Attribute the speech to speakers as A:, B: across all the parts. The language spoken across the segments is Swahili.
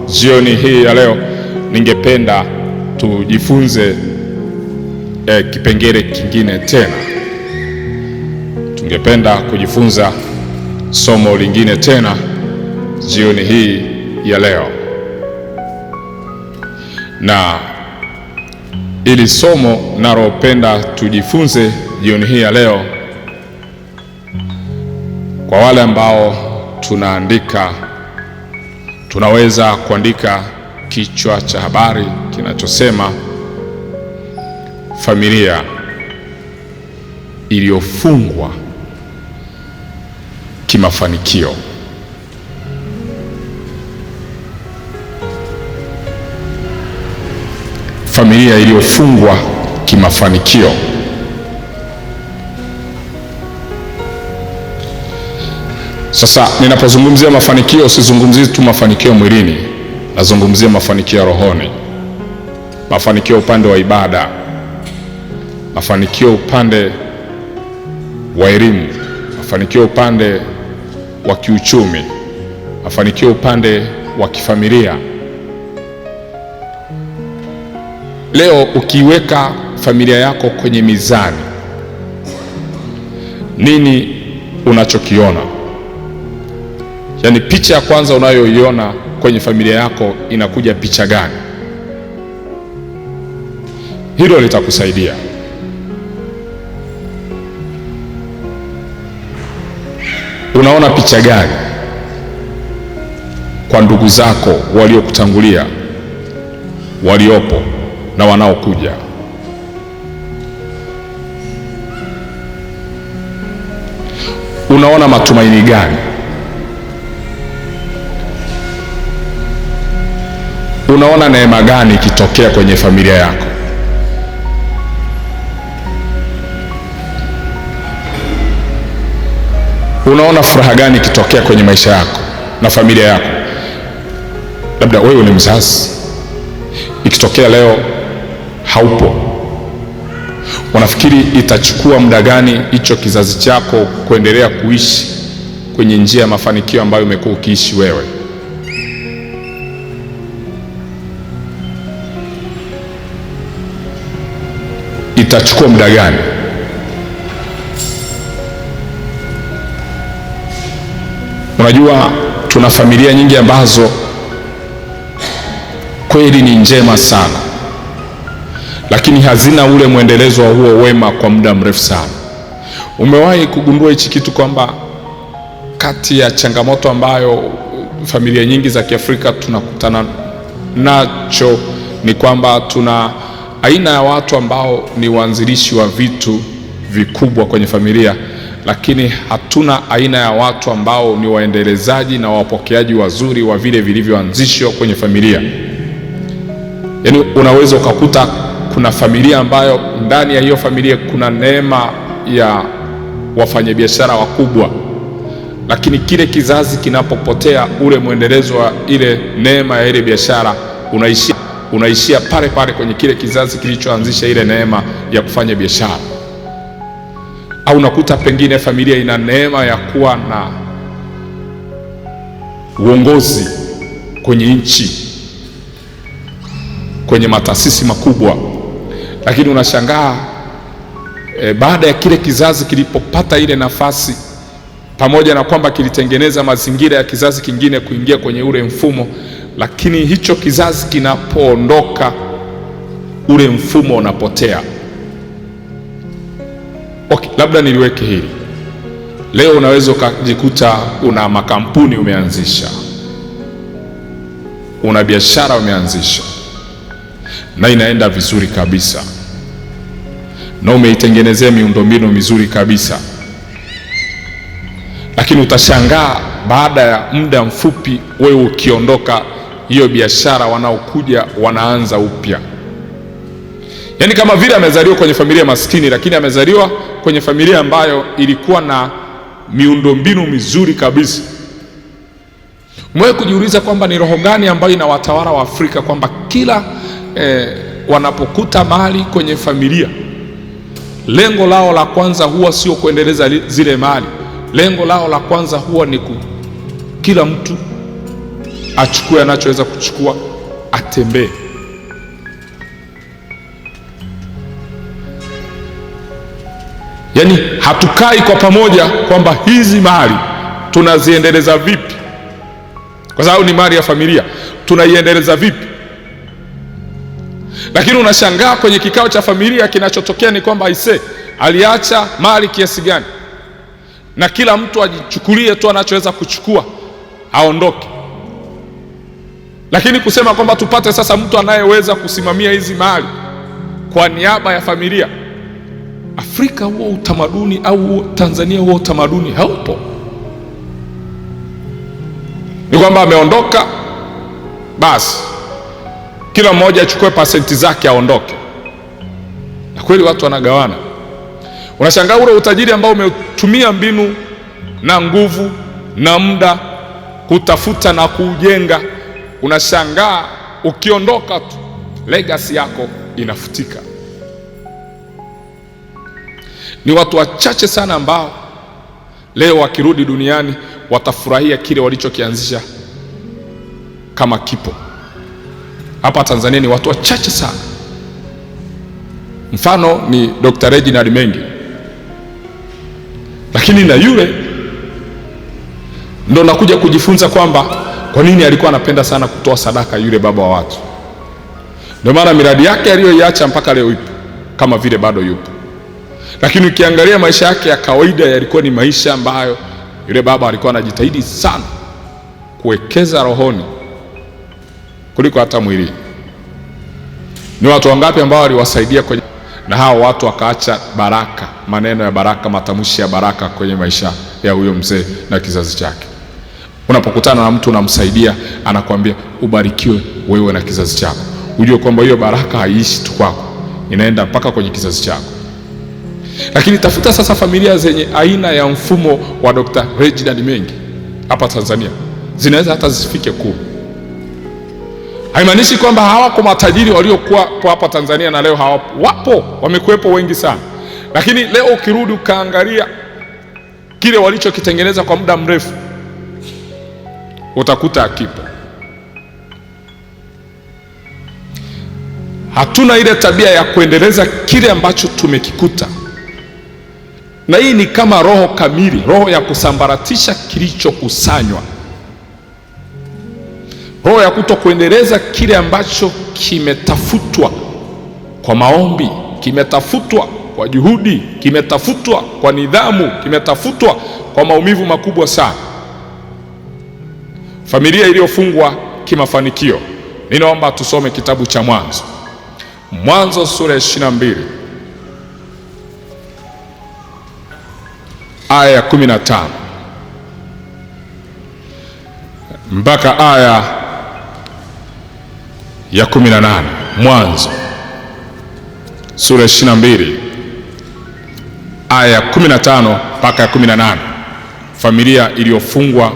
A: jioni hii ya leo ningependa tujifunze kipengele kingine tena. Tungependa kujifunza somo lingine tena jioni hii ya leo, na ili somo nalopenda tujifunze jioni hii ya leo, kwa wale ambao tunaweza kuandika kichwa cha habari kinachosema familia iliyofungwa kimafanikio. Familia iliyofungwa kimafanikio. Sasa ninapozungumzia mafanikio, sizungumzii tu mafanikio mwilini, nazungumzia mafanikio rohoni, mafanikio upande wa ibada, mafanikio upande wa elimu, mafanikio upande wa kiuchumi, mafanikio upande wa kifamilia. Leo ukiweka familia yako kwenye mizani, nini unachokiona? Yaani picha ya kwanza unayoiona kwenye familia yako inakuja picha gani? Hilo litakusaidia. Unaona picha gani kwa ndugu zako waliokutangulia, waliopo na wanaokuja? Unaona matumaini gani? Unaona neema gani ikitokea kwenye familia yako? Unaona furaha gani ikitokea kwenye maisha yako na familia yako? Labda wewe ni mzazi, ikitokea leo haupo, unafikiri itachukua muda gani hicho kizazi chako kuendelea kuishi kwenye njia ya mafanikio ambayo umekuwa ukiishi wewe? Itachukua muda gani? Unajua, tuna familia nyingi ambazo kweli ni njema sana, lakini hazina ule mwendelezo wa huo wema kwa muda mrefu sana. Umewahi kugundua hichi kitu kwamba kati ya changamoto ambayo familia nyingi za Kiafrika tunakutana nacho ni kwamba tuna aina ya watu ambao ni waanzilishi wa vitu vikubwa kwenye familia, lakini hatuna aina ya watu ambao ni waendelezaji na wapokeaji wazuri wa vile vilivyoanzishwa kwenye familia. Yaani unaweza ukakuta kuna familia ambayo ndani ya hiyo familia kuna neema ya wafanyabiashara wakubwa, lakini kile kizazi kinapopotea, ule mwendelezo wa ile neema ya ile biashara unaishia pale pale kwenye kile kizazi kilichoanzisha ile neema ya kufanya biashara. Au unakuta pengine familia ina neema ya kuwa na uongozi kwenye nchi, kwenye mataasisi makubwa, lakini unashangaa baada ya kile kizazi kilipopata ile nafasi, pamoja na kwamba kilitengeneza mazingira ya kizazi kingine kuingia kwenye ule mfumo, lakini hicho kizazi kinapoondoka, ule mfumo unapotea. Okay, labda niliweke hili. Leo unaweza ukajikuta una makampuni umeanzisha, una biashara umeanzisha, na inaenda vizuri kabisa, na umeitengenezea miundombinu mizuri kabisa, lakini utashangaa baada ya muda mfupi wewe ukiondoka, hiyo biashara wanaokuja wanaanza upya. Yaani kama vile amezaliwa kwenye familia maskini, lakini amezaliwa kwenye familia ambayo ilikuwa na miundombinu mizuri kabisa. Umewahi kujiuliza kwamba ni roho gani ambayo inawatawala wa Afrika, kwamba kila wanapokuta mali kwenye familia, lengo lao la kwanza huwa sio kuendeleza zile mali. Lengo lao la kwanza huwa ni kila mtu achukue anachoweza kuchukua, atembee. Yaani hatukai kwa pamoja kwamba hizi mali tunaziendeleza vipi, kwa sababu ni mali ya familia, tunaiendeleza vipi? Lakini unashangaa kwenye kikao cha familia kinachotokea ni kwamba aliacha mali kiasi gani, na kila mtu ajichukulie tu anachoweza kuchukua aondoke. Lakini kusema kwamba tupate sasa mtu anayeweza kusimamia hizi mali kwa niaba ya familia, Afrika huo utamaduni au Tanzania huo utamaduni haupo. Ni kwamba ameondoka, basi kila mmoja achukue pasenti zake aondoke, na kweli watu wanagawana. Unashangaa ule utajiri ambao umetumia mbinu na nguvu na muda kutafuta na kuujenga, unashangaa ukiondoka tu legacy yako inafutika. Ni watu wachache sana ambao leo wakirudi duniani watafurahia kile walichokianzisha kama kipo. Hapa Tanzania ni watu wachache sana. Mfano ni Dr. Reginald Mengi, lakini na yule ndo nakuja kujifunza kwamba kwa nini alikuwa anapenda sana kutoa sadaka, yule baba wa watu. Ndio maana miradi yake aliyoiacha mpaka leo ipo, kama vile bado yupo. Lakini ukiangalia maisha yake ya kawaida yalikuwa ni maisha ambayo yule baba alikuwa anajitahidi sana kuwekeza rohoni kuliko hata mwili. Ni watu wangapi ambao waliwasaidia kwenye, na hao watu wakaacha baraka, maneno ya baraka, matamshi ya baraka kwenye maisha ya huyo mzee na kizazi chake. Unapokutana na mtu unamsaidia, anakuambia ubarikiwe wewe na kizazi chako, ujue kwamba hiyo baraka haiishi tu kwako, inaenda mpaka kwenye kizazi chako. Lakini tafuta sasa familia zenye aina ya mfumo wa Dr. Reginald Mengi hapa Tanzania, zinaweza hata zifike 10. Haimaanishi kwamba hawako matajiri waliokuwa hapa Tanzania na leo hawapo, wapo, wamekuwepo wengi sana. Lakini leo ukirudi ukaangalia kile walichokitengeneza kwa muda mrefu, utakuta akipo. Hatuna ile tabia ya kuendeleza kile ambacho tumekikuta, na hii ni kama roho kamili, roho ya kusambaratisha kilichokusanywa, roho ya kutokuendeleza kile ambacho kimetafutwa kwa maombi, kimetafutwa kwa juhudi, kimetafutwa kwa nidhamu, kimetafutwa kwa maumivu makubwa sana. Familia iliyofungwa kimafanikio. Ninaomba tusome kitabu cha Mwanzo, Mwanzo sura ya 22 aya ya 15 mpaka aya ya 18. Mwanzo sura ya 22 aya ya 15 mpaka ya 18. Familia iliyofungwa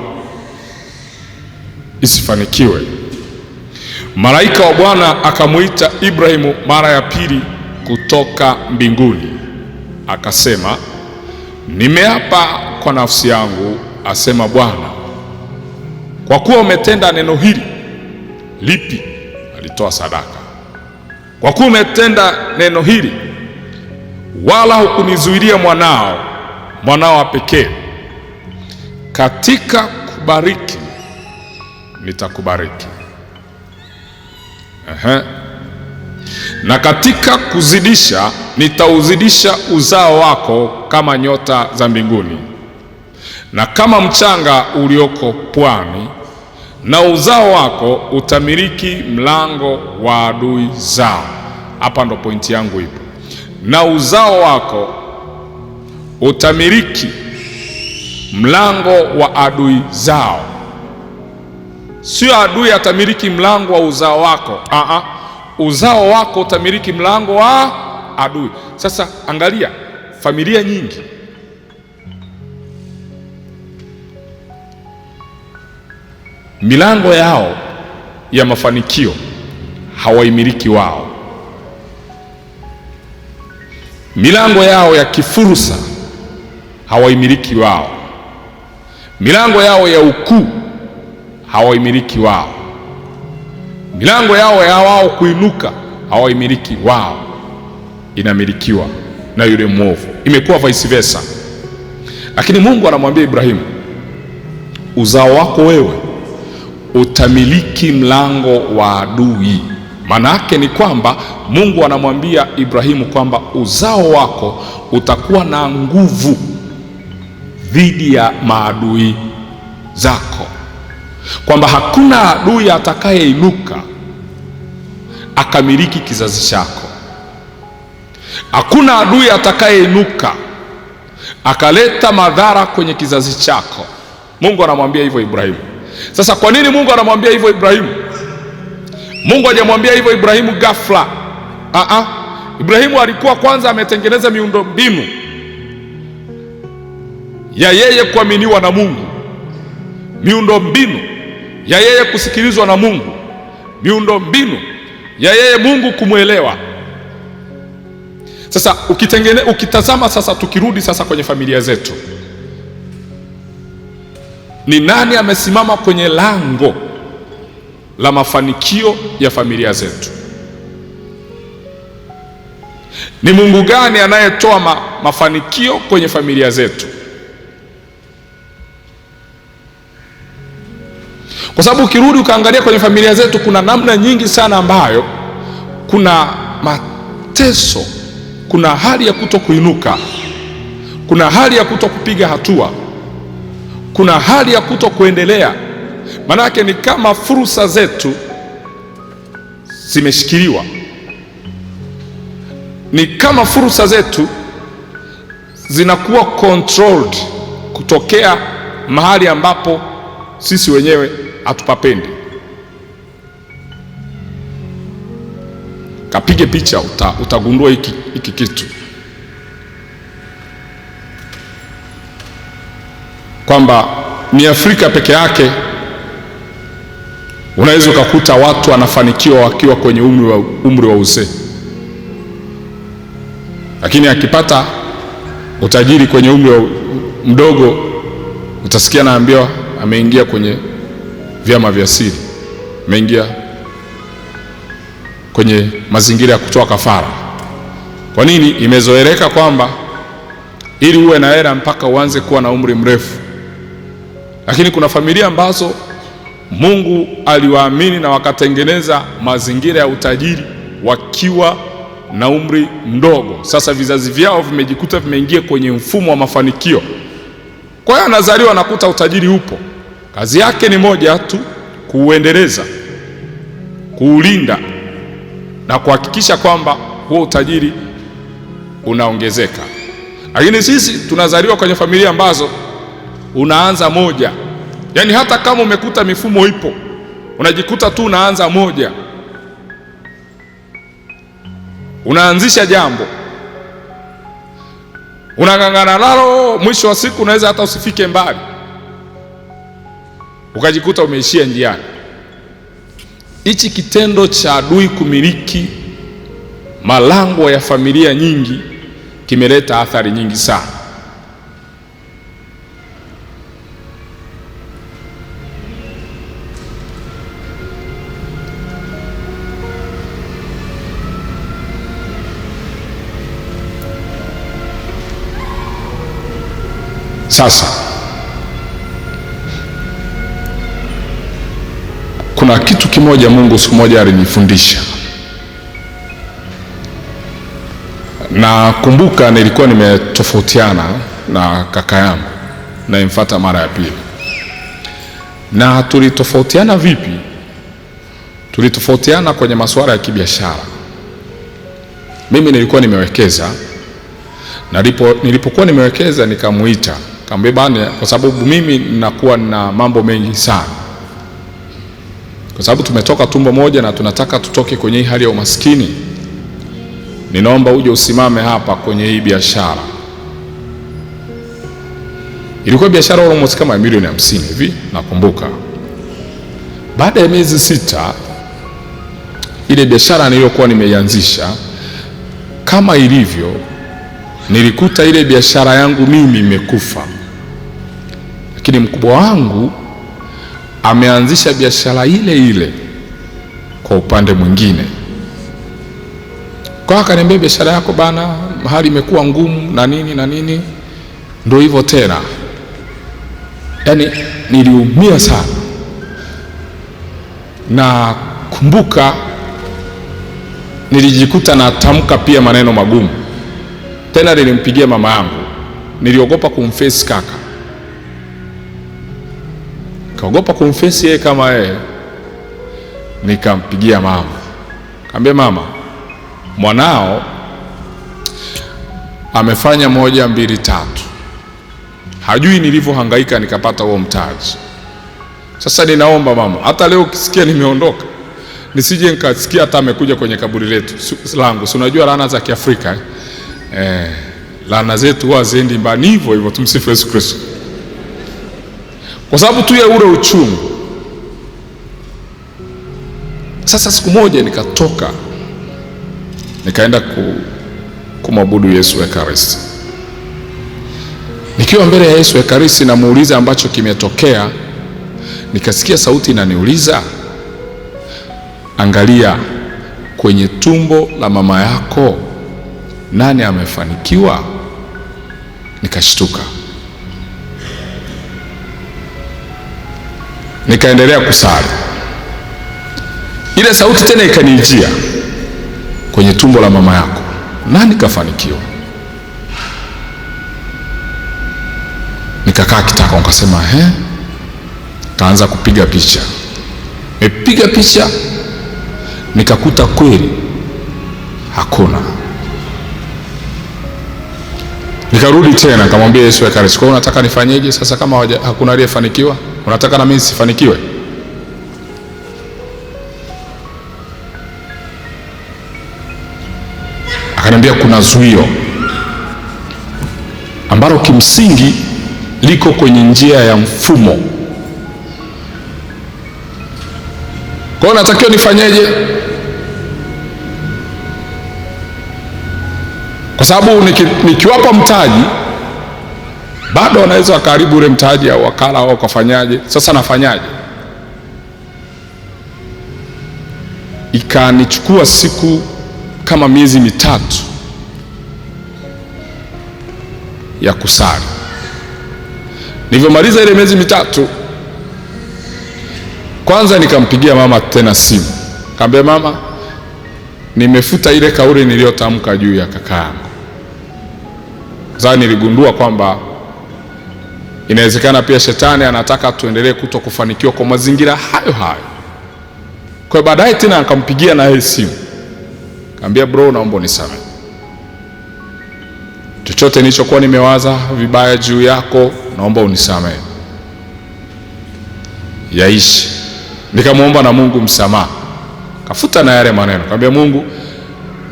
A: isifanikiwe. Malaika wa Bwana akamuita Ibrahimu mara ya pili kutoka mbinguni, akasema, nimeapa kwa nafsi yangu, asema Bwana, kwa kuwa umetenda neno hili. Lipi? Alitoa sadaka. Kwa kuwa umetenda neno hili, wala hukunizuilia mwanao wa pekee, katika kubariki nitakubariki, na katika kuzidisha nitauzidisha uzao wako kama nyota za mbinguni na kama mchanga ulioko pwani, na uzao wako utamiliki mlango wa adui zao. Hapa ndo pointi yangu ipo. Na uzao wako utamiliki mlango wa adui zao. Sio adui atamiliki mlango wa uzao wako. Uzao wako utamiliki mlango wa adui. Sasa angalia, familia nyingi milango yao ya mafanikio hawaimiliki wao. Milango yao ya kifursa hawaimiliki wao. Milango yao ya ukuu hawaimiliki wao. Milango yao ya wao kuinuka hawaimiliki wao, inamilikiwa na yule mwovu. Imekuwa vice versa. Lakini Mungu anamwambia Ibrahimu, uzao wako wewe utamiliki mlango wa adui. Maana yake ni kwamba Mungu anamwambia Ibrahimu kwamba uzao wako utakuwa na nguvu dhidi ya maadui zako, kwamba hakuna adui atakayeinuka akamiliki kizazi chako. Hakuna adui atakayeinuka akaleta madhara kwenye kizazi chako. Mungu anamwambia hivyo Ibrahimu. Sasa kwa nini Mungu anamwambia hivyo Ibrahimu? Mungu hajamwambia hivyo Ibrahimu ghafla. Ibrahimu alikuwa kwanza ametengeneza miundombinu ya yeye kuaminiwa na Mungu, miundombinu ya yeye kusikilizwa na Mungu, miundombinu ya yeye Mungu kumwelewa. Sasa ukitazama sasa, tukirudi sasa kwenye familia zetu, ni nani amesimama kwenye lango la mafanikio ya familia zetu? Ni Mungu gani anayetoa mafanikio kwenye familia zetu? Kwa sababu ukirudi ukaangalia kwenye familia zetu, kuna namna nyingi sana ambayo kuna mateso, kuna hali ya kutokuinuka, kuna hali ya kutokupiga hatua, kuna hali ya kutokuendelea. Manake ni kama fursa zetu zimeshikiliwa, ni kama fursa zetu zinakuwa controlled kutokea mahali ambapo sisi wenyewe hatupapendi. Kapige picha, utagundua hiki kitu, kwamba ni Afrika peke yake unaweza ukakuta watu wanafanikiwa wakiwa kwenye umri wa uzee, lakini akipata utajiri kwenye umri mdogo, utasikia naambiwa ameingia kwenye vyama vya siri, ameingia kwenye mazingira ya kutoa kafara. Kwa nini? Imezoeleka kwamba ili uwe na hela mpaka uanze kuwa na umri mrefu. Lakini kuna familia ambazo Mungu aliwaamini na wakatengeneza mazingira ya utajiri wakiwa na umri mdogo. Sasa vizazi vyao vimejikuta vimeingia kwenye mfumo wa mafanikio. Kwa hiyo anazaliwa nakuta utajiri upo, kazi yake ni moja tu, kuuendeleza, kuulinda na kuhakikisha kwamba huo utajiri unaongezeka. Lakini sisi tunazaliwa kwenye familia ambazo unaanza moja, yaani hata kama umekuta mifumo ipo, unajikuta tu unaanza moja, unaanzisha jambo, unang'ang'ana nalo, mwisho wa siku unaweza hata usifike mbali, ukajikuta umeishia njiani. Hichi kitendo cha adui kumiliki malango ya familia nyingi kimeleta athari nyingi sana. Sasa kuna kitu kimoja Mungu siku moja alinifundisha. Na kumbuka nilikuwa nimetofautiana na kaka yangu na imfuata mara ya pili. Na tulitofautiana vipi? Tulitofautiana kwenye masuala ya kibiashara. Mimi nilikuwa nimewekeza, na nilipokuwa nimewekeza nikamuita, kamwambia bana, kwa sababu mimi ninakuwa na mambo mengi sana, kwa sababu tumetoka tumbo moja na tunataka tutoke kwenye hii hali ya umaskini, ninaomba uje usimame hapa kwenye hii biashara. Ilikuwa biashara almost kama milioni 50 hivi nakumbuka. Baada ya miezi 6 ile biashara niliyokuwa nimeianzisha kama ilivyo, nilikuta ile biashara yangu mimi imekufa. Lakini mkubwa wangu ameanzisha biashara ile ile kwa upande mwingine. Kwa akaniambia, biashara yako bana, hali imekuwa ngumu na nini na nini. Ndio hivyo tena. Yaani niliumia sana. Na kumbuka nilijikuta natamka pia maneno magumu. Tena nilimpigia mama yangu. Niliogopa kumface kaka. Kaogopa kumface yeye kama yeye. Nikampigia mama. Kaambia, mama, mwanao amefanya 1, 2, 3. Hajui nilivyohangaika nikapata huo mtaji. Sasa ninaomba mama, hata leo ukisikia nimeondoka, nisije nikasikia hata amekuja kwenye kaburi letu langu. Si unajua laana za Kiafrika laana zetu huwa ziendi mbali hivyo hivyo. Tumsifu Yesu Kristo. Kwa sababu tu ya ule uchungu. Sasa siku moja nikatoka nikaenda kumwabudu Yesu Ekaristi. Nikiwa mbele ya Yesu Ekaristi namuuliza ambacho kimetokea, nikasikia sauti inaniuliza, angalia kwenye tumbo la mama yako nani amefanikiwa? Nikashtuka. Nikaendelea kusali. Ile sauti tena ikanijia, kwenye tumbo la mama yako nani kafanikiwa? Nikakaa kitako, nikasema kaanza kupiga picha. Nimepiga picha nikakuta kweli hakuna. Nikarudi tena nikamwambia Yesu Ekaristi, kwa unataka nifanyeje sasa kama hakuna aliyefanikiwa? Unataka na mimi sifanikiwe? Akaniambia kuna zuio ambalo kimsingi liko kwenye njia ya mfumo. Kwa hiyo natakiwa nifanyeje? Kwa sababu nikiwapa mtaji bado wanaweza wakaribu ule mtaji au wakala au wakafanyaje. Sasa nafanyaje? Ikanichukua siku kama miezi 3 ya kusali. Nilivyomaliza ile miezi 3, kwanza nikampigia mama tena simu. Kaambia, mama, nimefuta ile kauli niliyotamka juu ya kaka yangu. Sasa niligundua kwamba inawezekana pia shetani anataka tuendelee kutokufanikiwa kwa mazingira hayo hayo. Kwa baadaye tena akampigia na yeye simu. Kaambia, bro, naomba unisamehe. Chochote nilichokuwa nimewaza vibaya juu yako, naomba unisamehe. Yaishi. Nikamwomba na Mungu msamaha. Kafuta na yale maneno. Kaambia, Mungu,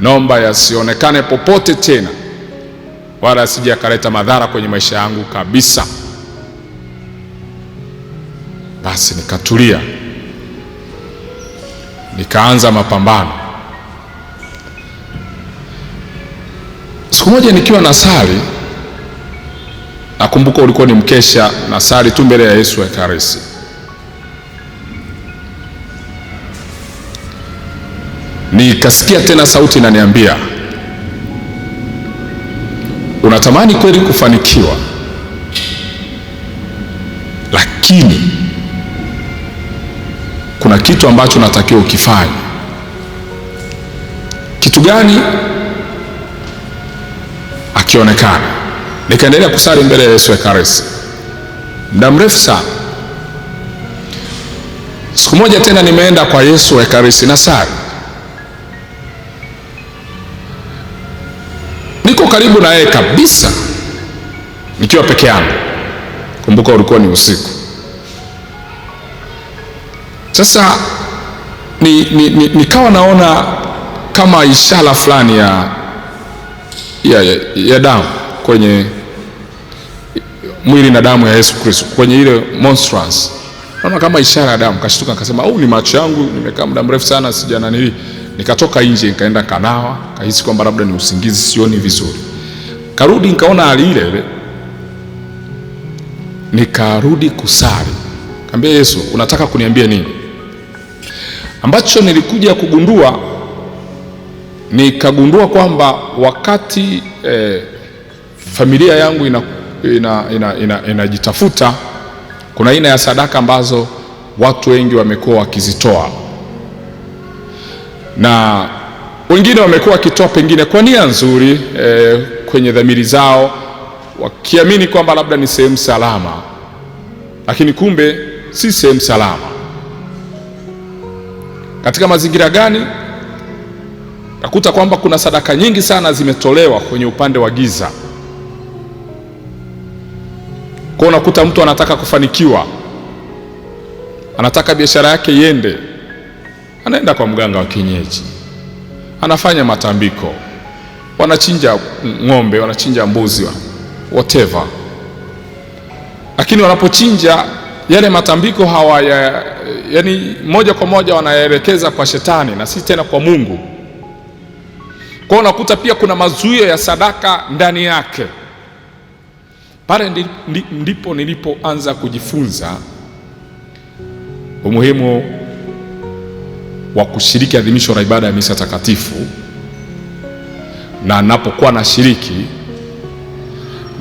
A: naomba yasionekane popote tena, wala asije akaleta madhara kwenye maisha yangu kabisa. Basi nikatulia. Nikaanza mapambano. Siku moja nikiwa nasali, nakumbuka ulikuwa ni mkesha, nasali tu mbele ya Yesu Ekaristi. Nikasikia tena sauti inaniambia, unatamani kweli kufanikiwa, lakini kuna kitu ambacho natakiwa ukifanye. Kitu gani? Akionekana. Nikaendelea kusali mbele ya Yesu Ekaristi muda mrefu sana. Siku moja tena nimeenda kwa Yesu Ekaristi na sali. Niko karibu na yeye kabisa, nikiwa peke yangu. Kumbuka ulikuwa ni usiku. Sasa nikawa naona kama ishara fulani ya damu kwenye mwili na damu ya Yesu Kristo, kwenye ile monstrance. Naona kama ishara ya damu. Kashtuka nikasema, au ni macho yangu, nimekaa muda mrefu sana sijana nili. Nikatoka nje nikaenda kanawa, kahisi kwamba labda ni usingizi, sioni vizuri. Karudi nikaona hali ile ile. Nikarudi kusali. Ambia Yesu, unataka kuniambia nini? Ambacho nilikuja kugundua, nikagundua kwamba wakati familia yangu inajitafuta, kuna aina ya sadaka ambazo watu wengi wamekuwa wakizitoa, na wengine wamekuwa wakitoa pengine kwa nia nzuri kwenye dhamiri zao, wakiamini kwamba labda ni sehemu salama, lakini kumbe si sehemu salama. Katika mazingira gani? Nakuta kwamba kuna sadaka nyingi sana zimetolewa kwenye upande wa giza. Kwa unakuta mtu anataka kufanikiwa, anataka biashara yake iende, anaenda kwa mganga wa kienyeji, anafanya matambiko, wanachinja ng'ombe, wanachinja mbuzi, whatever. Lakini wanapochinja yale matambiko yani moja kwa moja wanaelekeza kwa shetani na si tena kwa Mungu. Kwa unakuta pia kuna mazuio ya sadaka ndani yake. Pale ndipo nilipoanza kujifunza umuhimu wa kushiriki adhimisho la ibada ya misa takatifu, na napokuwa na shiriki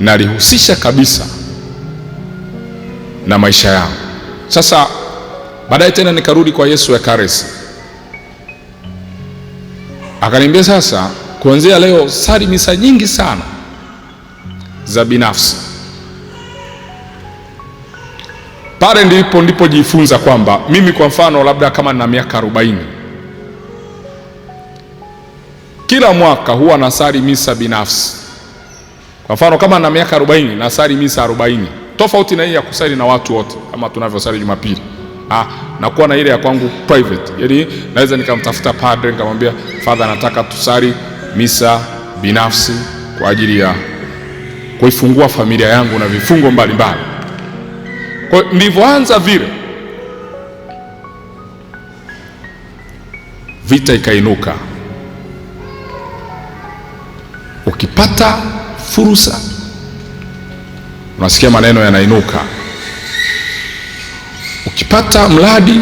A: nalihusisha kabisa na maisha yangu. Sasa baadaye tena nikarudi kwa Yesu Ekaristi, akaniambia sasa, kuanzia leo sali misa nyingi sana za binafsi. Pale ndipo jifunza kwamba mimi kwa mfano labda kama nina miaka 40, kila mwaka huwa nasali misa binafsi. Kwa mfano kama nina miaka 40 nasali misa 40, tofauti na hii ya kusali na watu wote kama tunavyosali Jumapili. Nakuwa na ile ya kwangu private, yaani naweza nikamtafuta padre nikamwambia, Father, nataka tusali misa binafsi kwa ajili ya kuifungua familia yangu na vifungo mbalimbali. Kwa nilivyoanza vile, vita ikainuka. Ukipata fursa unasikia maneno yanainuka, ukipata mradi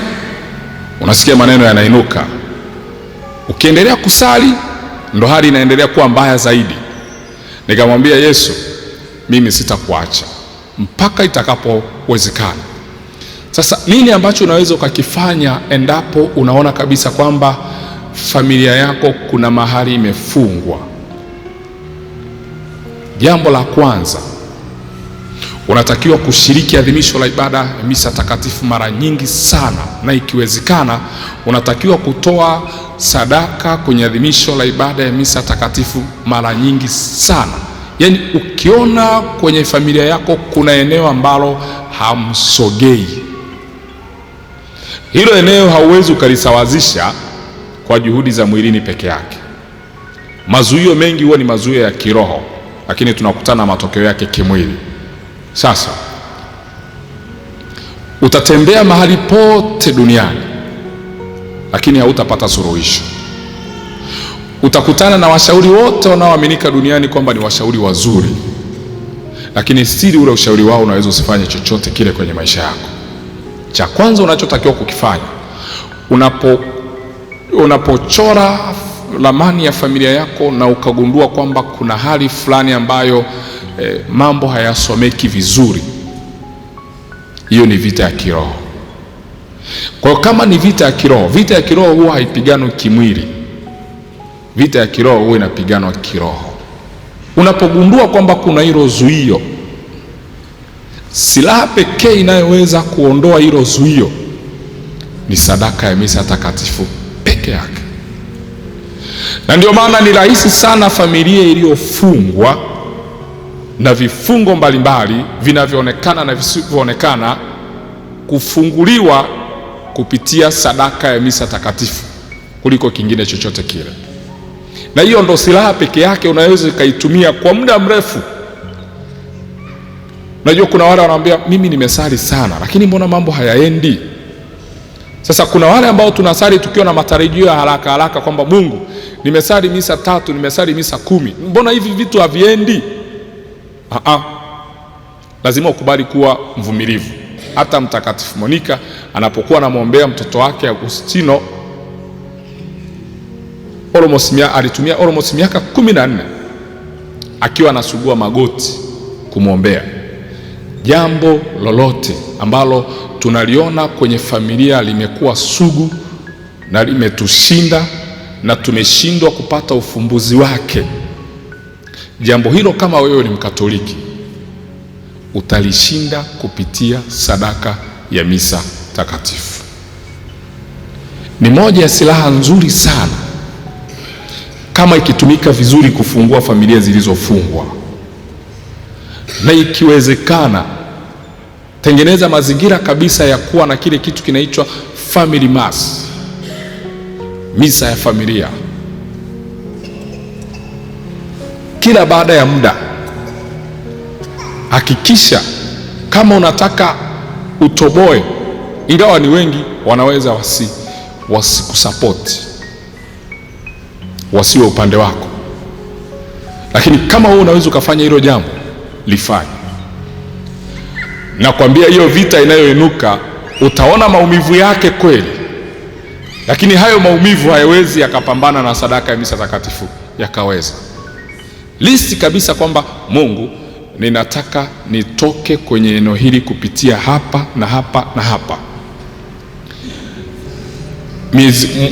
A: unasikia maneno yanainuka, ukiendelea kusali ndo hali inaendelea kuwa mbaya zaidi. Nikamwambia Yesu, mimi sitakuacha mpaka itakapowezekana. Sasa nini ambacho unaweza ukakifanya endapo unaona kabisa kwamba familia yako kuna mahali imefungwa? Jambo la kwanza, unatakiwa kushiriki adhimisho la ibada ya misa takatifu mara nyingi sana, na ikiwezekana unatakiwa kutoa sadaka kwenye adhimisho la ibada ya misa takatifu mara nyingi sana. Yaani ukiona kwenye familia yako kuna eneo ambalo hamsogei, hilo eneo hauwezi ukalisawazisha kwa juhudi za mwilini peke yake. Mazuio mengi huwa ni mazuio ya kiroho, lakini tunakutana na matokeo yake kimwili. Sasa utatembea mahali pote duniani, lakini hautapata suluhisho. Utakutana na washauri wote wanaoaminika duniani kwamba ni washauri wazuri, lakini siri ule ushauri wao unaweza usifanye chochote kile kwenye maisha yako. Cha kwanza unachotakiwa kukifanya, unapochora ramani ya familia yako na ukagundua kwamba kuna hali fulani ambayo mambo hayasomeki vizuri, hiyo ni vita ya kiroho. Kwa hiyo kama ni vita ya kiroho huwa haipiganwi kimwili. Vita ya kiroho huwa inapiganwa kiroho. Unapogundua kwamba kuna hilo zuio, silaha pekee inayoweza kuondoa hilo zuio ni sadaka ya misa takatifu peke yake. Na ndio maana ni rahisi sana familia iliyofungwa na vifungo mbalimbali vinavyoonekana na visivyoonekana kufunguliwa kupitia sadaka ya misa takatifu kuliko kingine chochote kile. Na hiyo ndo silaha peke yake unaweza ukaitumia kwa muda mrefu. Najua kuna wale wanaambia, mimi nimesali sana lakini mbona mambo hayaendi? Sasa kuna wale ambao tunasali tukiwa na matarajio ya haraka haraka kwamba Mungu, nimesali misa 3, nimesali misa 10, mbona hivi vitu haviendi? Lazima ukubali kuwa mvumilivu. hata Mtakatifu Monica anapokuwa anamwombea mtoto wake Agustino, alitumia almost miaka 14 akiwa anasugua magoti kumwombea. Jambo lolote ambalo tunaliona kwenye familia limekuwa sugu na limetushinda na tumeshindwa kupata ufumbuzi wake, jambo hilo kama wewe ni Mkatoliki utalishinda kupitia sadaka ya misa takatifu. Ni moja ya silaha nzuri sana kama ikitumika vizuri kufungua familia zilizofungwa, na ikiwezekana tengeneza mazingira kabisa ya kuwa na kile kitu kinaitwa family mass, misa ya familia. Kila baada ya muda hakikisha kama unataka utoboe, ingawa ni wengi wanaweza wasikusapoti, wasiwe upande wako, lakini kama wewe unaweza ukafanya hilo jambo, lifanye. Nakwambia hiyo vita inayoinuka utaona maumivu yake kweli, lakini hayo maumivu hayawezi yakapambana na sadaka ya misa takatifu yakaweza. Listi kabisa kwamba Mungu, ninataka nitoke kwenye eneo hili kupitia hapa na hapa na hapa.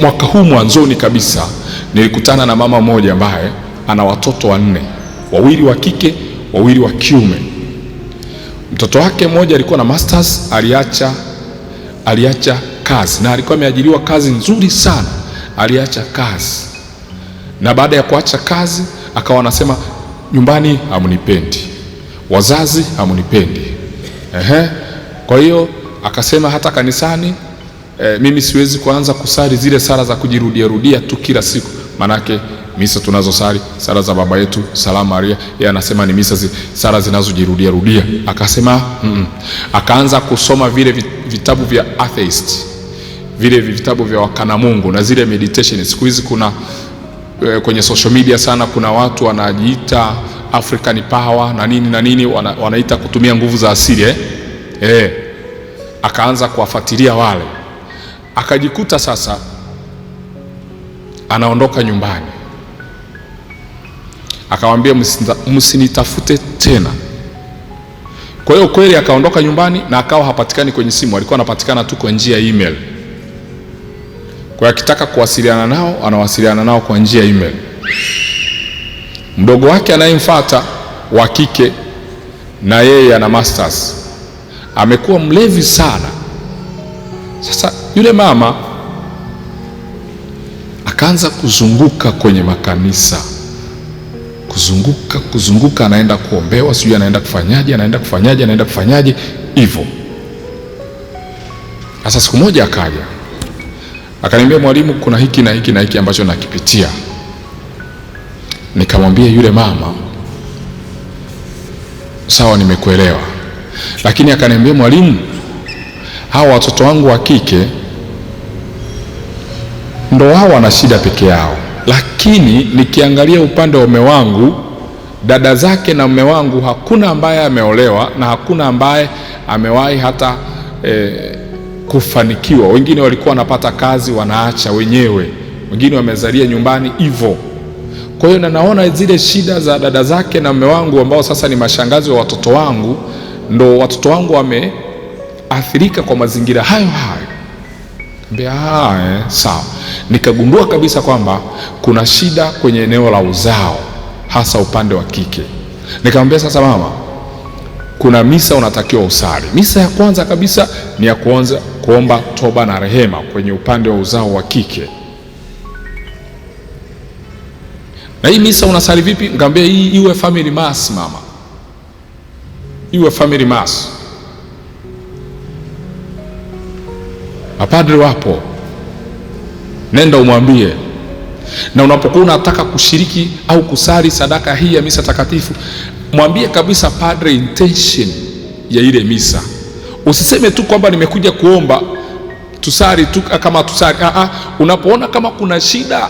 A: Mwaka huu mwanzoni kabisa nilikutana na mama mmoja ambaye ana watoto 4, 2 wa kike, 2 wa kiume. Mtoto wake mmoja alikuwa na masters, aliacha kazi na alikuwa ameajiriwa kazi nzuri sana, aliacha kazi, na baada ya kuacha kazi akawa anasema nyumbani hamunipendi, wazazi hamunipendi. Kwa hiyo akasema hata kanisani mimi siwezi kuanza kusali zile sala za kujirudia rudia tu kila siku, manake misa tunazosali sala za Baba Yetu, Salamu Maria, yeye anasema ni misa sala zinazojirudia rudia. Akasema akaanza kusoma vile vitabu vya atheist, vile vitabu vya wakana Mungu na zile meditation. Siku hizi kuna kwenye social media sana, kuna watu wanajiita African power na nini na nini, wanaita kutumia nguvu za asili akaanza kuwafuatilia wale, akajikuta sasa anaondoka nyumbani, akamwambia msinitafute tena. Kwa hiyo kweli akaondoka nyumbani na akawa hapatikani kwenye simu, alikuwa anapatikana tu kwa njia ya email. Kwa hiyo akitaka kuwasiliana nao anawasiliana nao kwa njia ya email. Mdogo wake anayemfuata wa kike na yeye ana masters, amekuwa mlevi sana. Sasa yule mama akaanza kuzunguka kwenye makanisa, kuzunguka, anaenda kuombewa, sijui anaenda kufanyaje hivyo. Sasa siku moja akaja akaniambia, mwalimu, kuna hiki na hiki na hiki ambacho nakipitia. Nikamwambia yule mama, sawa, nimekuelewa. Lakini akaniambia, mwalimu, hawa watoto wangu wa kike ndo wao wana shida peke yao, lakini nikiangalia upande wa mume wangu, dada zake na mume wangu, hakuna ambaye ameolewa na hakuna ambaye amewahi hata kufanikiwa. Wengine walikuwa wanapata kazi wanaacha wenyewe, wengine wamezalia nyumbani hivyo. Kwa hiyo naona zile shida za dada zake na mume wangu ambao sasa ni mashangazi wa watoto wangu, ndo watoto wangu wameathirika kwa mazingira hayo. Sawa. Nikagundua kabisa kwamba kuna shida kwenye eneo la uzao, hasa upande wa kike. Nikamwambia, sasa mama, kuna misa unatakiwa usali. Misa ya kwanza kabisa ni ya kuomba toba na rehema kwenye upande wa uzao wa kike. Na hii misa unasali vipi? Nikamwambia hii iwe family mass mama, iwe family mass. Mapadri wapo, nenda umwambie. Na unapokuwa unataka kushiriki au kusali sadaka hii ya misa takatifu, mwambie kabisa padre intention ya ile misa. Usiseme tu kwamba nimekuja kuomba tusali tu kama tusali. Unapoona kama kuna shida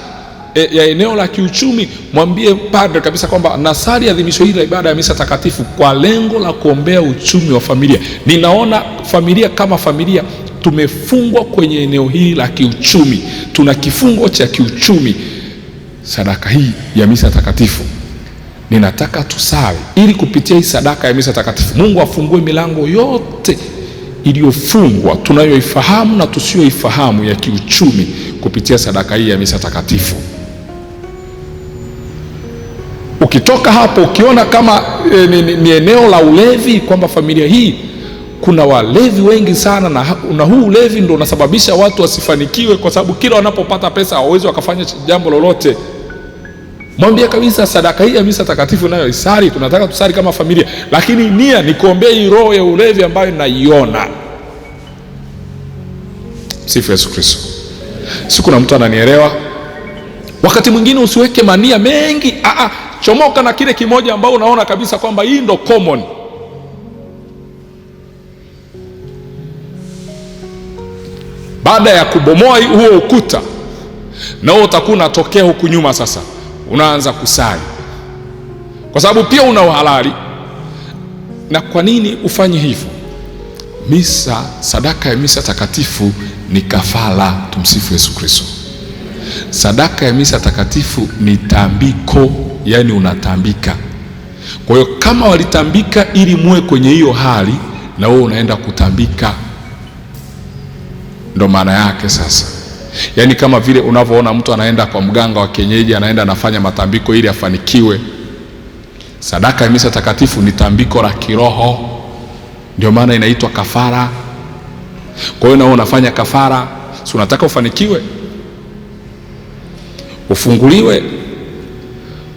A: ya eneo la kiuchumi, mwambie padre kabisa kwamba nasali adhimisho hili la ibada ya misa takatifu kwa lengo la kuombea uchumi wa familia. Ninaona familia kama familia tumefungwa kwenye eneo hili la kiuchumi, tuna kifungo cha kiuchumi. Sadaka hii ya misa takatifu ninataka tusali ili kupitia hii sadaka ya misa takatifu Mungu afungue milango yote iliyofungwa, tunayoifahamu na tusiyoifahamu, ya kiuchumi kupitia sadaka hii ya misa takatifu. Ukitoka hapo ukiona kama ni eneo la ulevi, kwamba familia hii kuna walevi wengi sana, na huu ulevi ndio unasababisha watu wasifanikiwe, kwa sababu kila wanapopata pesa hawawezi wakafanya jambo lolote, mwambie kabisa sadaka hii ya misa takatifu nayo isali, tunataka tusali kama familia, lakini nia ni kuombea hii roho ya ulevi ambayo naiona. Sifu Yesu Kristo. Si kuna mtu ananielewa? Wakati mwingine usiweke mania mengi, chomoka na kile kimoja ambao unaona kabisa kwamba hii ndo common. Baada ya kubomoa huo ukuta, na wewe utakuwa unatokea huku nyuma, sasa unaanza kusali, kwa sababu pia una uhalali. Na kwa nini ufanye hivyo? Misa, sadaka ya misa takatifu ni kafara. Tumsifu Yesu Kristo. Sadaka ya misa takatifu ni tambiko, yani unatambika. Kwa hiyo kama walitambika ili muwe kwenye hiyo hali, na wewe unaenda kutambika, ndo maana yake sasa. Yani kama vile unavyoona mtu anaenda kwa mganga wa kienyeji, anaenda anafanya matambiko ili afanikiwe. Sadaka ya misa takatifu ni tambiko la kiroho, ndio maana inaitwa kafara. Kwa hiyo na wewe unafanya kafara, si unataka ufanikiwe, ufunguliwe,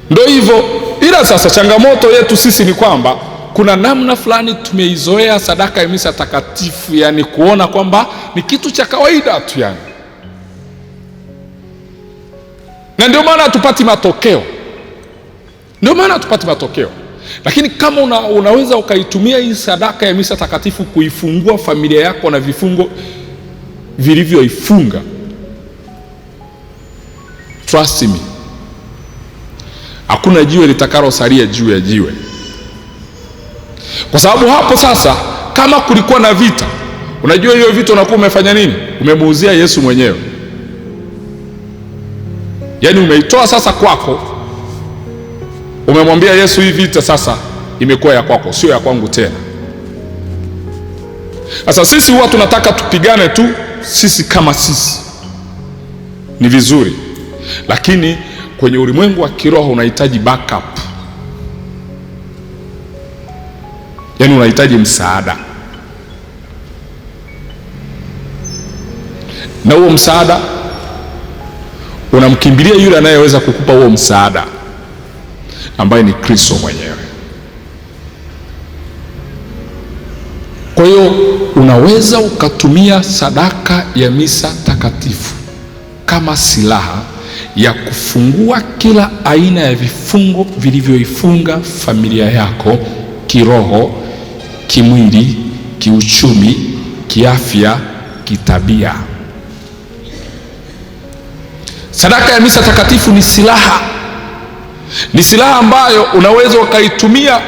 A: ndio hivyo. Ila sasa changamoto yetu sisi ni kwamba kuna namna fulani tumeizoea sadaka ya misa takatifu, yani kuona kwamba ni kitu cha kawaida tu yani, na ndio maana hatupati matokeo. Lakini kama unaweza ukaitumia hii sadaka ya misa takatifu kuifungua familia yako na vifungo vilivyoifunga, trust me, hakuna jiwe litakalosalia juu ya jiwe. Kwa sababu hapo sasa, kama kulikuwa na vita, unajua hiyo vita unakuwa umefanya nini? Umemuuzia Yesu mwenyewe. Yani umeitoa sasa kwako, umemwambia Yesu, hii vita sasa imekuwa ya kwako, sio ya kwangu tena. Sasa sisi huwa tunataka tupigane tu sisi kama sisi, ni vizuri, lakini kwenye ulimwengu wa kiroho unahitaji backup, yani unahitaji msaada, na huo msaada unamkimbilia yule anayeweza kukupa huo msaada, ambaye ni Kristo mwenyewe. Kwa hiyo unaweza ukatumia sadaka ya misa takatifu kama silaha ya kufungua kila aina ya vifungo vilivyoifunga familia yako, kiroho, kimwili, kiuchumi, kiafya, kitabia. Sadaka ya misa takatifu ni silaha, ambayo unaweza ukaitumia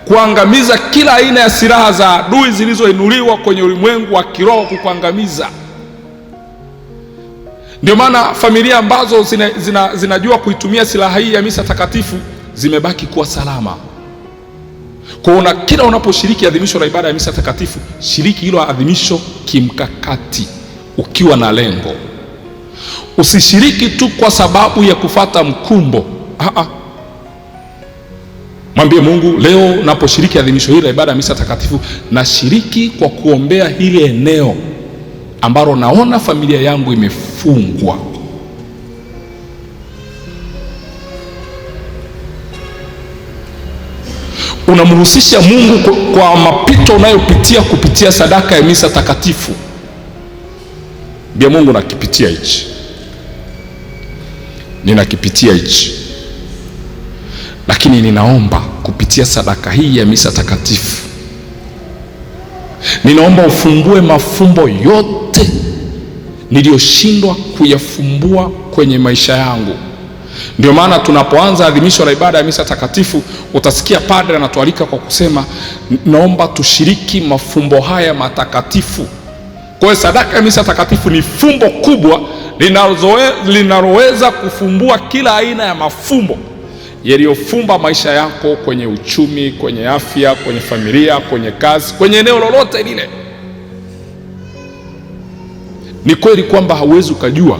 A: kuangamiza kila aina ya silaha za adui zilizoinuliwa kwenye ulimwengu wa kiroho kukuangamiza. Ndio maana familia ambazo zinajua kuitumia silaha hii ya misa takatifu zimebaki kuwa salama. Kwa kila unaposhiriki adhimisho la ibada ya misa takatifu, shiriki hilo adhimisho kimkakati, ukiwa na lengo. Usishiriki tu kwa sababu ya kufata mkumbo. Mwambie Mungu, leo naposhiriki adhimisho hili la ibada ya misa takatifu, na shiriki kwa kuombea hili eneo ambalo naona familia yangu imefungwa. Unamhusisha Mungu kwa mapito unayopitia kupitia sadaka ya misa takatifu. Bia Mungu, nakipitia hichi, ninakipitia hichi, lakini ninaomba kupitia sadaka hii ya misa takatifu, ninaomba ufungue mafumbo yote niliyoshindwa kuyafumbua kwenye maisha yangu. Ndio maana tunapoanza adhimisho la ibada ya misa takatifu, utasikia padre anatualika kwa kusema, naomba tushiriki mafumbo haya matakatifu. Kwa hiyo sadaka ya misa takatifu ni fumbo kubwa linaloweza kufumbua kila aina ya mafumbo yaliyofumba maisha yako, kwenye uchumi, kwenye afya, kwenye familia, kwenye kazi, kwenye eneo lolote lile. Ni kweli kwamba hauwezi ukajua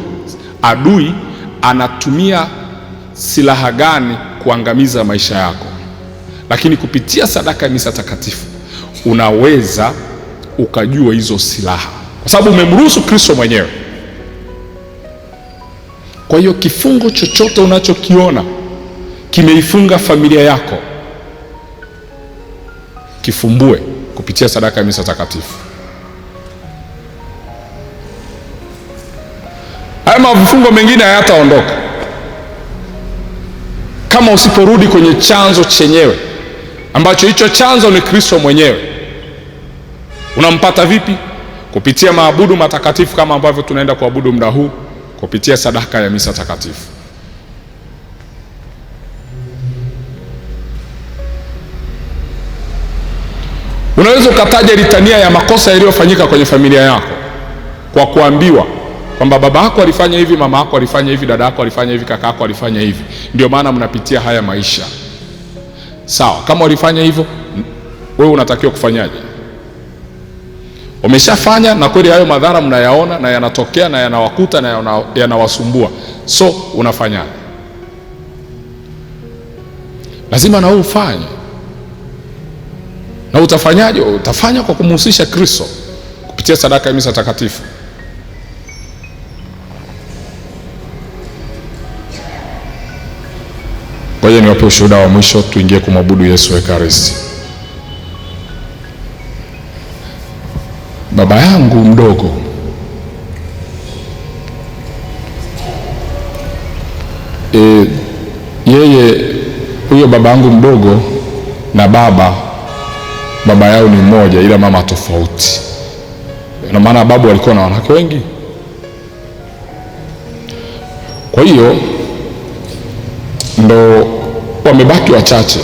A: adui anatumia silaha gani kuangamiza maisha yako, lakini kupitia sadaka ya misa takatifu unaweza ukajua hizo silaha, kwa sababu umemruhusu Kristo mwenyewe. Kwa hiyo kifungo chochote unachokiona kimeifunga familia yako, kifumbue kupitia sadaka ya misa takatifu. Haya mafungo mengine hayataondoka kama usiporudi kwenye chanzo chenyewe, ambacho hicho chanzo ni Kristo mwenyewe. Unampata vipi? Kupitia maabudu matakatifu kama ambavyo tunaenda kuabudu muda huu, kupitia sadaka ya misa takatifu. Unaweza ukataja litania ya makosa yaliyofanyika kwenye familia yako kwa kuambiwa kwamba baba yako alifanya hivi, mama yako alifanya hivi, dada yako alifanya hivi, kaka yako alifanya hivi, ndio maana mnapitia haya maisha. Sawa, kama walifanya hivyo, wewe unatakiwa kufanyaje? Umeshafanya na kweli hayo madhara mnayaona na yanatokea na yanawakuta na yanawasumbua, so unafanyaje? Lazima na wewe ufanye. Na utafanyaje? Utafanya kwa kumhusisha Kristo kupitia sadaka ya misa takatifu. Kwa hiyo niwape ushuhuda wa mwisho, tuingie kumwabudu Yesu Ekaristi. Baba yangu mdogo yeye, huyo baba yangu mdogo na baba yao ni mmoja, ila mama tofauti. Na maana babu walikuwa na wanawake wengi, kwa hiyo ndo wamebaki wachache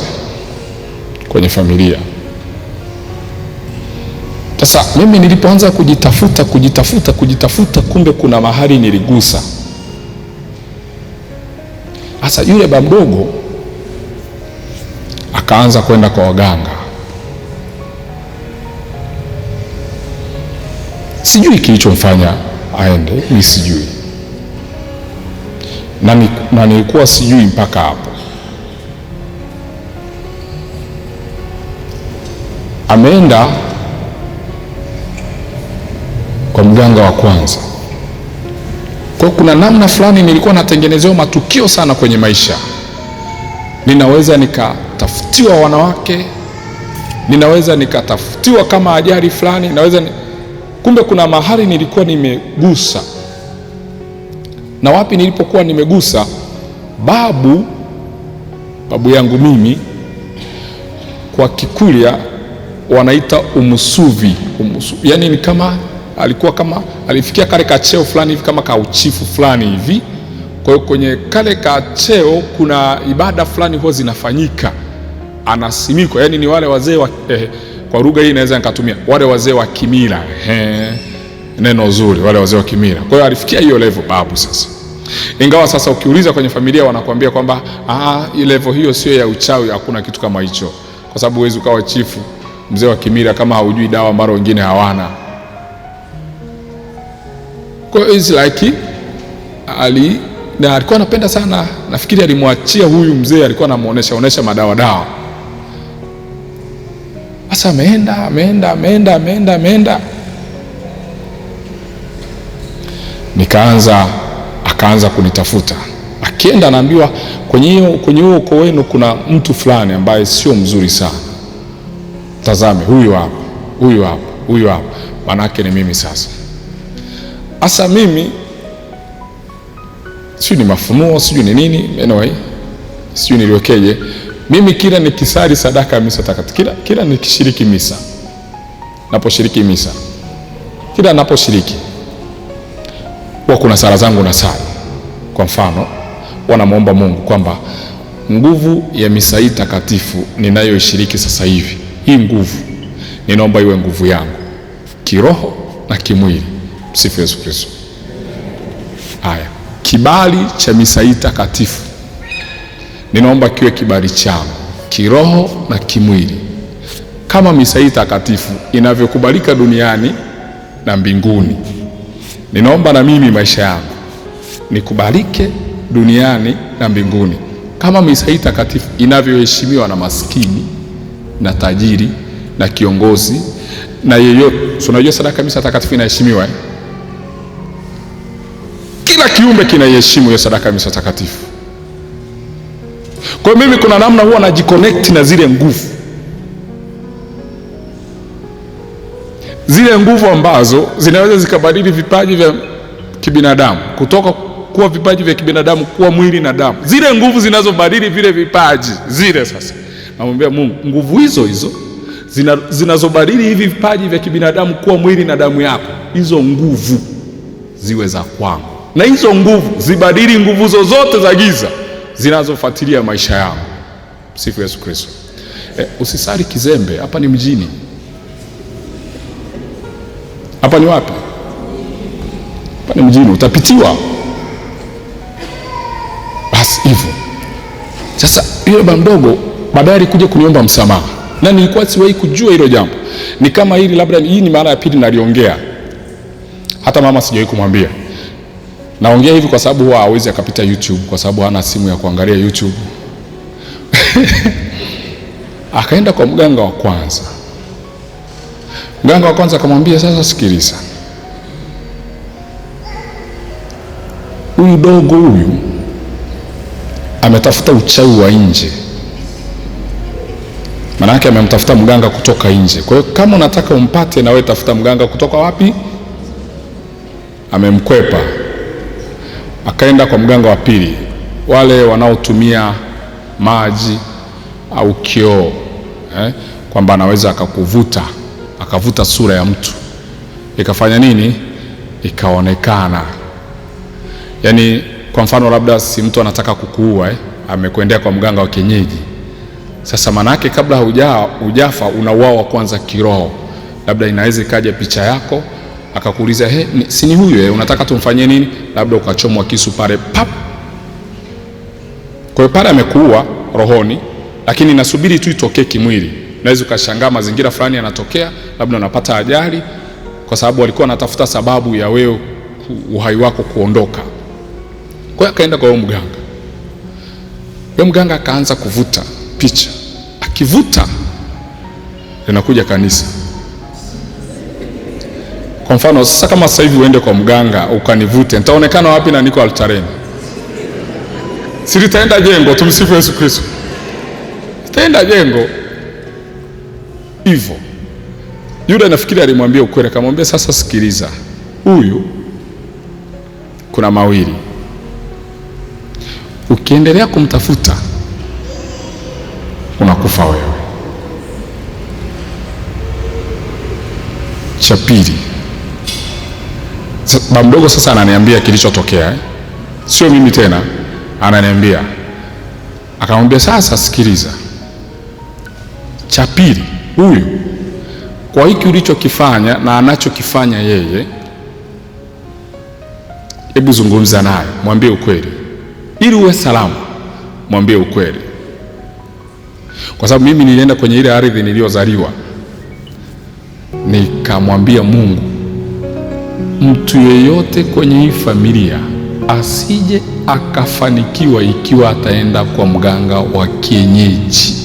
A: kwenye familia. Sasa mimi nilipoanza kujitafuta, kumbe kuna mahali niligusa. Sasa yule baba mdogo akaanza kwenda kwa waganga. Sijui kilichomfanya aende, mimi sijui, na nilikuwa sijui mpaka hapo. Ameenda kwa mganga wa kwanza. Kwa kuna namna fulani nilikuwa natengenezewa matukio sana kwenye maisha. Ninaweza nikatafutiwa wanawake, ninaweza nikatafutiwa kama ajali fulani, kumbe kuna mahali nilikuwa nimegusa. Na wapi nilipokuwa nimegusa? Babu yangu mimi kwa Kikurya wanaita umusuvi. Yaani ni kama alikuwa kama alifikia kale kacheo fulani hivi, kama kauchifu fulani hivi. Kwa hiyo kwenye kale kacheo kuna ibada fulani huwa zinafanyika, anasimikwa. Yaani ni wale wazee wa kwa lugha hii naweza nikatumia wale wazee wa kimila, neno zuri, wale wazee wa kimila. Kwa hiyo alifikia hiyo level babu. Sasa ingawa sasa ukiuliza kwenye familia wanakuambia kwamba ile level hiyo sio ya uchawi, hakuna kitu kama hicho, kwa sababu huwezi ukawa chifu mzee wa kimila kama haujui dawa ambazo wengine hawana. Kwa hiyo is like na alikuwa anapenda sana, nafikiri alimwachia huyu mzee, alikuwa anamuonesha madawa. Sasa ameenda akaanza kunitafuta. Akienda anaambiwa kwenye huo ukoo wenu kuna mtu fulani ambaye sio mzuri sana, tazame huyu hapa, manake ni mimi. Sasa mimi sijui ni mafunuo, sijui ni nini, anyway sijui niliwekeje. Mimi kila nikisali sadaka ya misa takatifu, kila nikishiriki misa, naposhiriki huwa kuna sala zangu na sala. Kwa mfano, wanamuomba Mungu kwamba nguvu ya misa hii takatifu ninayoishiriki sasa hivi, hii nguvu ninaomba iwe nguvu yangu kiroho na kimwili. Msifu Yesu Kristo. Haya, kibali cha misa hii takatifu ninaomba kiwe kibali changu kiroho na kimwili, kama misa hii takatifu inavyokubalika duniani na mbinguni. Ninaomba na mimi maisha yangu nikubalike duniani na mbinguni, kama misa hii takatifu inavyoheshimiwa na maskini na tajiri na kiongozi na yeyote. Unajua sadaka misa takatifu inaheshimiwa, kila kiumbe kinaheshimu hiyo sadaka misa takatifu. Kwa mimi kuna namna huwa najiconnect na zile nguvu ambazo zinaweza zikabadili vipaji vya kibinadamu kutoka kuwa vipaji vya kibinadamu kuwa mwili na damu. Zile nguvu zinazobadili vile vipaji, zile sasa namwambia Mungu, nguvu hizo zinazobadili hivi vipaji vya kibinadamu kuwa mwili na damu yako, hizo nguvu ziwe za kwangu, na hizo nguvu zibadili nguvu zozote za giza zinazofuatilia maisha yangu. Sifu Yesu Kristo. Usisali kizembe. Hapa ni mjini. Hapa ni wapi? Hapa ni mjini, utapitiwa. Basi hivyo. Sasa yule baba mdogo baadaye alikuja kuniomba msamaha, na nilikuwa siwahi kujua hilo jambo. Ni kama hili, labda hii ni mara ya pili naliongea, hata mama sijawahi kumwambia. Naongea hivi kwa sababu huwa hawezi akapita YouTube, kwa sababu hana simu ya kuangalia YouTube. Akaenda kwa mganga wa kwanza. Mganga wa kwanza akamwambia, sasa sikiliza, huyu dogo huyu ametafuta uchawi wa nje. Maana yake amemtafuta mganga kutoka nje. Kwa hiyo kama unataka umpate, na wewe tafuta mganga kutoka wapi? Amemkwepa. Akaenda kwa mganga wa pili, wale wanaotumia maji au kioo, kwamba anaweza akavuta sura ya mtu, ikafanya nini? Ikaonekana. Yaani kwa mfano, labda si mtu anataka kukuua, amekwendea kwa mganga wa kienyeji. Sasa manake kabla hujafa unauawa kwanza kiroho. Labda inaweza ikaja picha yako, akakuuliza, si ni huyu, unataka tumfanyie nini? Labda ukachomwa kisu pale pap. Kwa hiyo pale amekuua rohoni, lakini nasubiri tu itokee kimwili. Naweza ukashangaa mazingira fulani yanatokea, labda unapata ajali, kwa sababu walikuwa wanatafuta sababu ya wewe uhai wako kuondoka. Kwa hiyo akaenda kwa huyo mganga. Huyo mganga akaanza kuvuta picha. Akivuta linakuja kanisa. Kwa mfano, sasa kama sasa hivi uende kwa mganga ukanivute, nitaonekana wapi na niko altareni? Si litaenda jengo. Tumsifu Yesu Kristo. Itaenda jengo hivyo. Yule nafikiri alimwambia ukweli, akamwambia, sasa sikiliza, huyu kuna mawili, ukiendelea kumtafuta unakufa wewe. Cha pili, baba mdogo sasa ananiambia kilichotokea, sio mimi tena, ananiambia. Akamwambia, sasa sikiliza, cha pili, huyu kwa hiki ulichokifanya na anachokifanya yeye, hebu zungumza naye, mwambie ukweli ili uwe salama. Mwambie ukweli, kwa sababu mimi nilienda kwenye ile ardhi niliyozaliwa, nikamwambia Mungu, mtu yeyote kwenye hii familia asije akafanikiwa ikiwa ataenda kwa mganga wa kienyeji.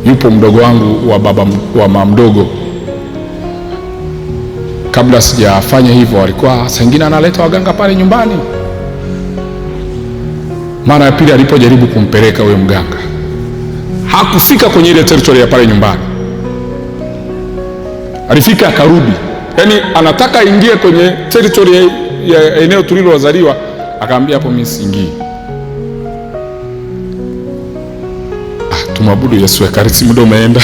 A: Yupo mdogo wangu wa baba wa mama mdogo, kabla sijafanya hivyo alikuwa saa nyingine analeta waganga pale nyumbani. Mara ya pili alipojaribu kumpeleka huyo mganga, hakufika kwenye ile territory ya pale nyumbani. Alifika akarudi, yaani anataka aingie kwenye territory ya eneo tulilozaliwa, akaambia hapo mimi siingii. Tumwabudu Yesu, karisi muda umeenda.